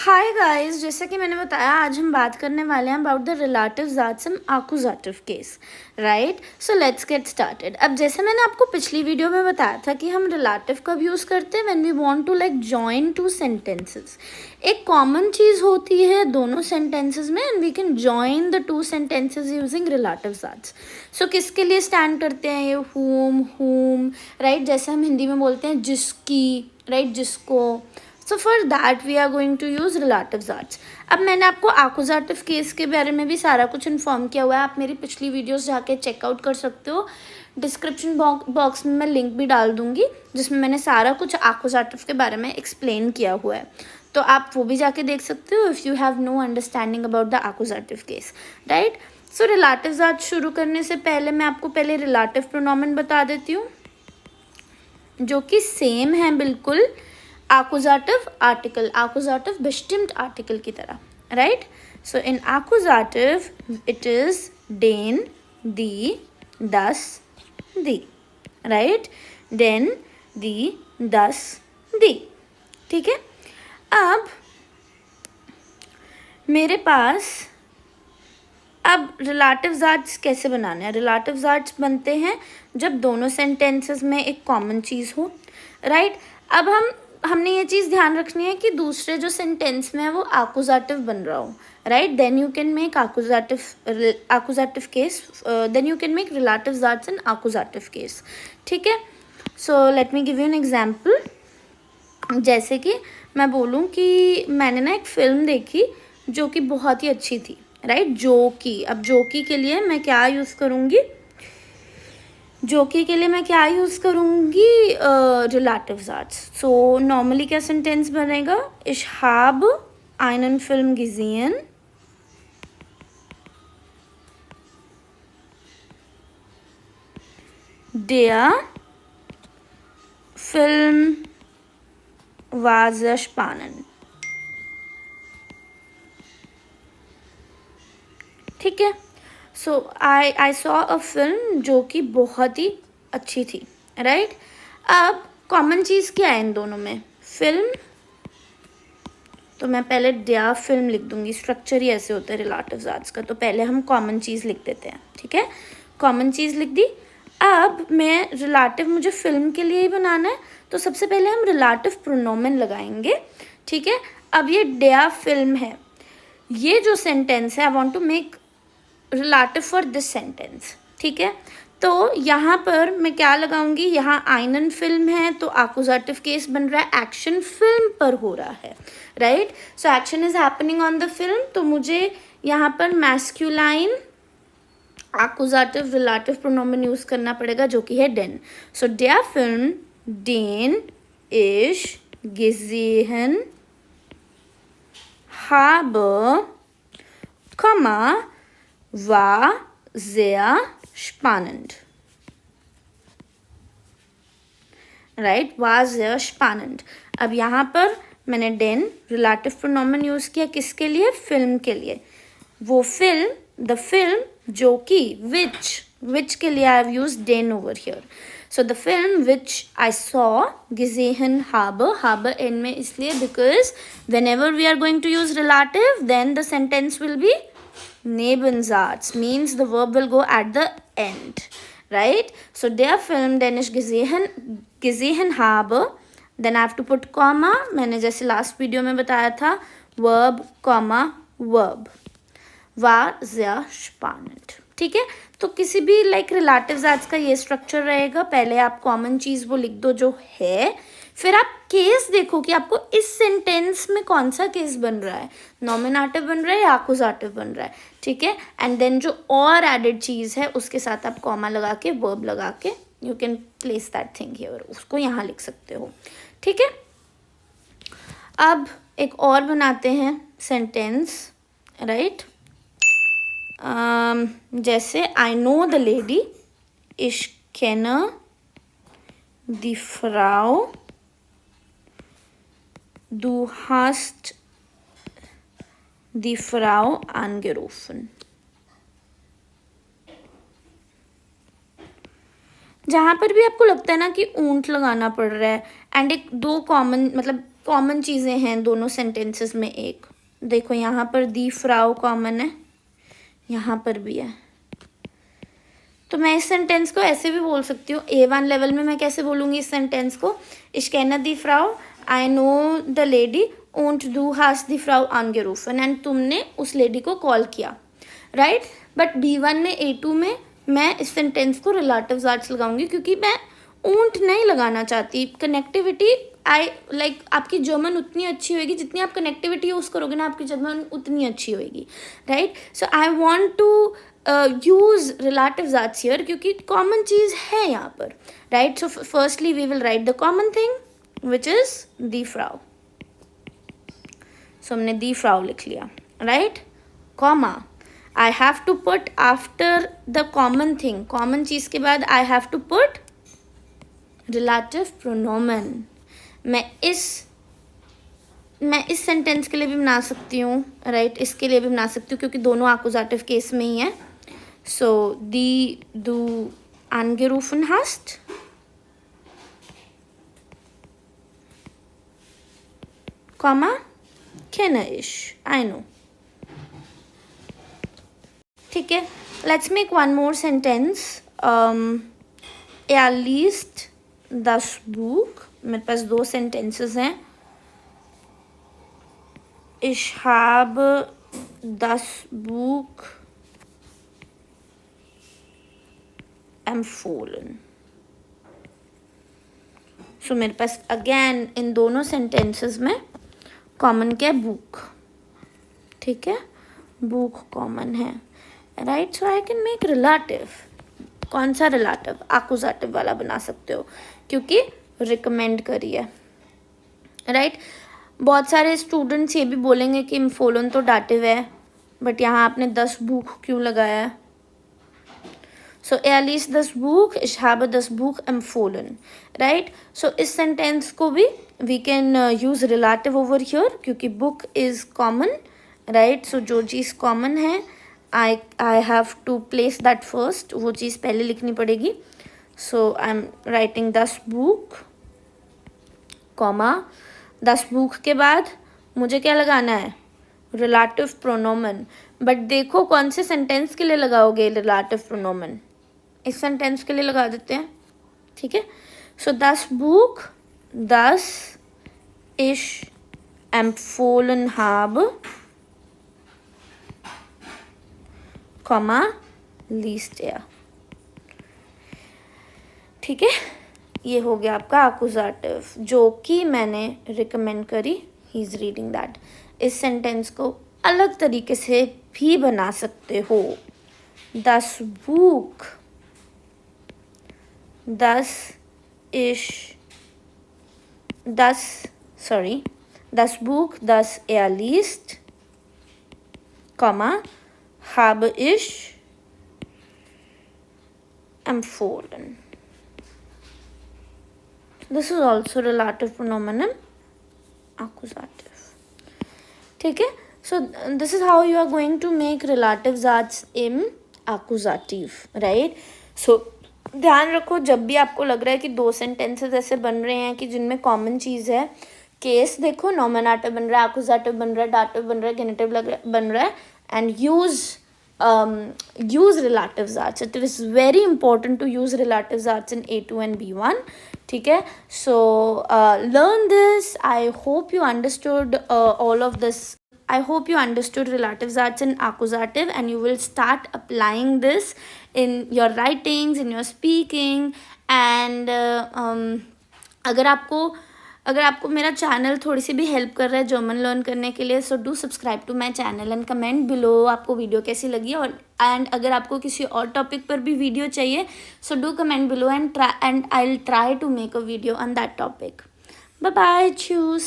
Hi guys, जैसा कि मैंने बताया आज हम बात करने वाले हैं about the relative that's an accusative case, right. So let's get started. अब जैसे मैंने आपको पिछली वीडियो में बताया था कि हम रिलेटिव कब यूज़ करते हैं when we want to like join two sentences. एक कॉमन चीज़ होती है दोनों सेंटेंसेस में and we can join the two sentences using relative that's. So किसके लिए स्टैंड करते हैं ये whom, राइट। जैसे हम हिंदी में बोलते हैं जिसकी, राइट, जिसको। So for that we are going to use relative that's. अब मैंने आपको आकुजाटिव केस के बारे में भी सारा कुछ इन्फॉर्म किया हुआ है, आप मेरी पिछली वीडियोस जाके चेकआउट कर सकते हो। डिस्क्रिप्शन बॉक्स में मैं लिंक भी डाल दूंगी जिसमें मैंने सारा कुछ आकुजाटिव के बारे में एक्सप्लेन किया हुआ है, तो आप वो भी जाके देख सकते हो if you have no understanding about the accusative case, right. So relative that's शुरू करने से पहले मैं आपको पहले रिलेटिव प्रोनोमेन बता देती हूँ जो कि सेम है बिल्कुल accusative article, accusative bestimmt article की तरह, right? So in accusative it is den, die, das, die, right? Den, die, das, die, ठीक है। अब मेरे पास अब रिलेटिव दैट्स कैसे बनाने हैं। रिलेटिव दैट्स बनते हैं जब दोनों सेंटेंसेस में एक कॉमन चीज़ हो, राइट। अब हमने ये चीज़ ध्यान रखनी है कि दूसरे जो सेंटेंस में है वो आकुजाटिव बन रहा हो, right. Then you can make accusative case, then you can make relative that's in accusative case, ठीक है। So let me give you an example. जैसे कि मैं बोलूँ कि मैंने ना एक फ़िल्म देखी जो कि बहुत ही अच्छी थी, राइट। जोकी, अब जोकी के लिए मैं क्या यूज़ करूँगी, जोकी के लिए मैं क्या यूज़ करूँगी, रिलेटिव दैट्स। सो नॉर्मली क्या सेंटेंस बनेगा, ich habe einen Film gesehen, der Film war sehr spannend, ठीक है। सो आई सॉ अ फिल्म जो कि बहुत ही अच्छी थी, राइट। अब कॉमन चीज़ क्या है इन दोनों में, फिल्म। तो मैं पहले डया फिल्म लिख दूंगी, स्ट्रक्चर ही ऐसे होता है रिलेटिव दैट्स का। तो पहले हम कॉमन चीज़ लिख देते हैं, ठीक है। कॉमन चीज़ लिख दी। अब मैं रिलेटिव, मुझे फिल्म के लिए ही बनाना है, तो सबसे पहले हम रिलेटिव प्रोनोमेन लगाएंगे, ठीक है। अब ये डया फिल्म है, ये जो सेंटेंस है I want to make relative for this sentence, ठीक है। तो यहाँ पर मैं क्या लगाऊंगी, यहाँ आइनन फिल्म है तो आकुजाटिव केस बन रहा है, एक्शन फिल्म पर हो रहा है, right. So action is happening on the film, तो मुझे यहाँ पर मैस्क्यूलाइन आकुजाटिव रिलेटिव प्रोनोमेन यूज करना पड़ेगा जो कि है डेन। सो der film den ich gesehen habe, war sehr spannend, right, war sehr spannend। अब यहाँ पर मैंने den रिलेटिव प्रोनोमेन यूज़ किया किसके लिए, फिल्म के लिए। वो फिल्म, द फिल्म जो कि विच के लिए I have use den over here. So the film which I saw gesehen habe एन में इसलिए because whenever we are going to use relative then the sentence will be Nebensatz, means the verb will go at the end, right? So der Film, den ich gesehen habe, then I have to put comma, मैंने जैसे last video में बताया था, verb, comma, verb, war sehr spannend, ठीक है। तो किसी भी लाइक रिलेटिव दैट्स का ये स्ट्रक्चर रहेगा, पहले आप कॉमन चीज़ वो लिख दो जो है, फिर आप केस देखो कि आपको इस सेंटेंस में कौन सा केस बन रहा है, नॉमिनेटिव बन रहा है या आकुजाटिव बन रहा है, ठीक है। एंड देन जो और एडेड चीज़ है उसके साथ आप कॉमा लगा के, वर्ब लगा के, you can place that thing here, उसको यहाँ लिख सकते हो, ठीक है। अब एक और बनाते हैं सेंटेंस, राइट। जैसे I know the lady, ich kenne die Frau, du hast die Frau angerufen। जहाँ पर भी आपको लगता है ना कि ऊंट लगाना पड़ रहा है एंड एक दो कॉमन, मतलब कॉमन चीज़ें हैं दोनों सेंटेंसेस में। एक देखो यहाँ पर दी फ्राउ कॉमन है, यहाँ पर भी है, तो मैं इस सेंटेंस को ऐसे भी बोल सकती हूँ। A1 लेवल में मैं कैसे बोलूँगी इस सेंटेंस को? Ich kenne die Frau, I know the lady und du hast die Frau angerufen, and तुमने उस लेडी को कॉल किया, राइट। बट B1 में A2 में मैं इस सेंटेंस को रिलेटिव्स आर्ट्स लगाऊंगी, क्योंकि मैं ऊंट नहीं लगाना चाहती। कनेक्टिविटी आपकी जर्मन उतनी अच्छी होगी जितनी आप कनेक्टिविटी यूज़ करोगे ना, आपकी जर्मन उतनी अच्छी होगी, right. So I want to use relatives arts here, क्योंकि कॉमन चीज़ है यहाँ पर, right. So firstly we will write the common thing which is दी फ्राउ। सो हमने दी फ्राउ लिख लिया, right. Comma, I have to put after the common thing, common चीज़ के बाद I have to put relative pronomen। मैं इस सेंटेंस के लिए भी बना सकती हूँ, राइट, इसके लिए भी बना सकती हूँ, क्योंकि दोनों आकुजाटिव केस में ही है। सो दी du angerufen hast, comma, kenne ich, I know, ठीक है। Let's make one more sentence. Er liest das Buch, मेरे पास 2 सेंटेंसेस हैं। Ich habe das Buch empfohlen। सो मेरे पास अगेन इन दोनों सेंटेंसेस में कॉमन क्या है? बुक, ठीक है, बुक कॉमन है, right. So I can make relative. कौन सा रिलेटिव? आकुजाटिव वाला बना सकते हो, क्योंकि रिकमेंड करी है, राइट। बहुत सारे स्टूडेंट्स ये भी बोलेंगे कि एम्फोलन तो डाटिव है, बट यहाँ आपने 10 बुक क्यों लगाया है? So er liest das Buch, ich habe das Buch empfohlen, right. So इस सेंटेंस को भी we can use relative over here, क्योंकि book is common, right. So जो चीज़ कॉमन है I have to place that first, वो चीज़ पहले लिखनी पड़ेगी। So I'm writing das Buch, comma, das Buch के बाद मुझे क्या लगाना है? रिलेटिव प्रोनोमन। बट देखो कौन से सेंटेंस के लिए लगाओगे रिलेटिव प्रोनोमन? इस सेंटेंस के लिए लगा देते हैं, ठीक है। सो das Buch, das ich empfohlen habe, comma, least air, ठीक है। ये हो गया आपका आकुजाटिव, जो कि मैंने रिकमेंड करी, ही इज रीडिंग दैट। इस सेंटेंस को अलग तरीके से भी बना सकते हो। das Buch, das Buch, das er liest, comma, habe ich empfohlen। This is also relative pronomen accusative, ठीक है। So this is how you are going to make relatives arts in accusative, right। So ध्यान रखो, जब भी आपको लग रहा है कि 2 सेंटेंसेस ऐसे बन रहे हैं कि जिनमें कॉमन चीज़ है, केस देखो, नॉमिनेटिव बन रहा है, आकुजाटिव बन रहा है, डाटिव बन रहा है, गेनेटिव बन रहा है, and use relatives arts। It is very important to use relatives arts in A2 and B1, ठीक है। So learn this। I hope you understood all of this। I hope you understood relatives arts and accusative, and you will start applying this in your writings, in your speaking, and अगर आपको मेरा channel थोड़ी सी भी help कर रहा है German learn करने के लिए, so do subscribe to my channel and comment below आपको वीडियो कैसी लगी। और एंड अगर आपको किसी और टॉपिक पर भी वीडियो चाहिए, so do comment below and I will try to make a video on that topic. Bye bye, choose.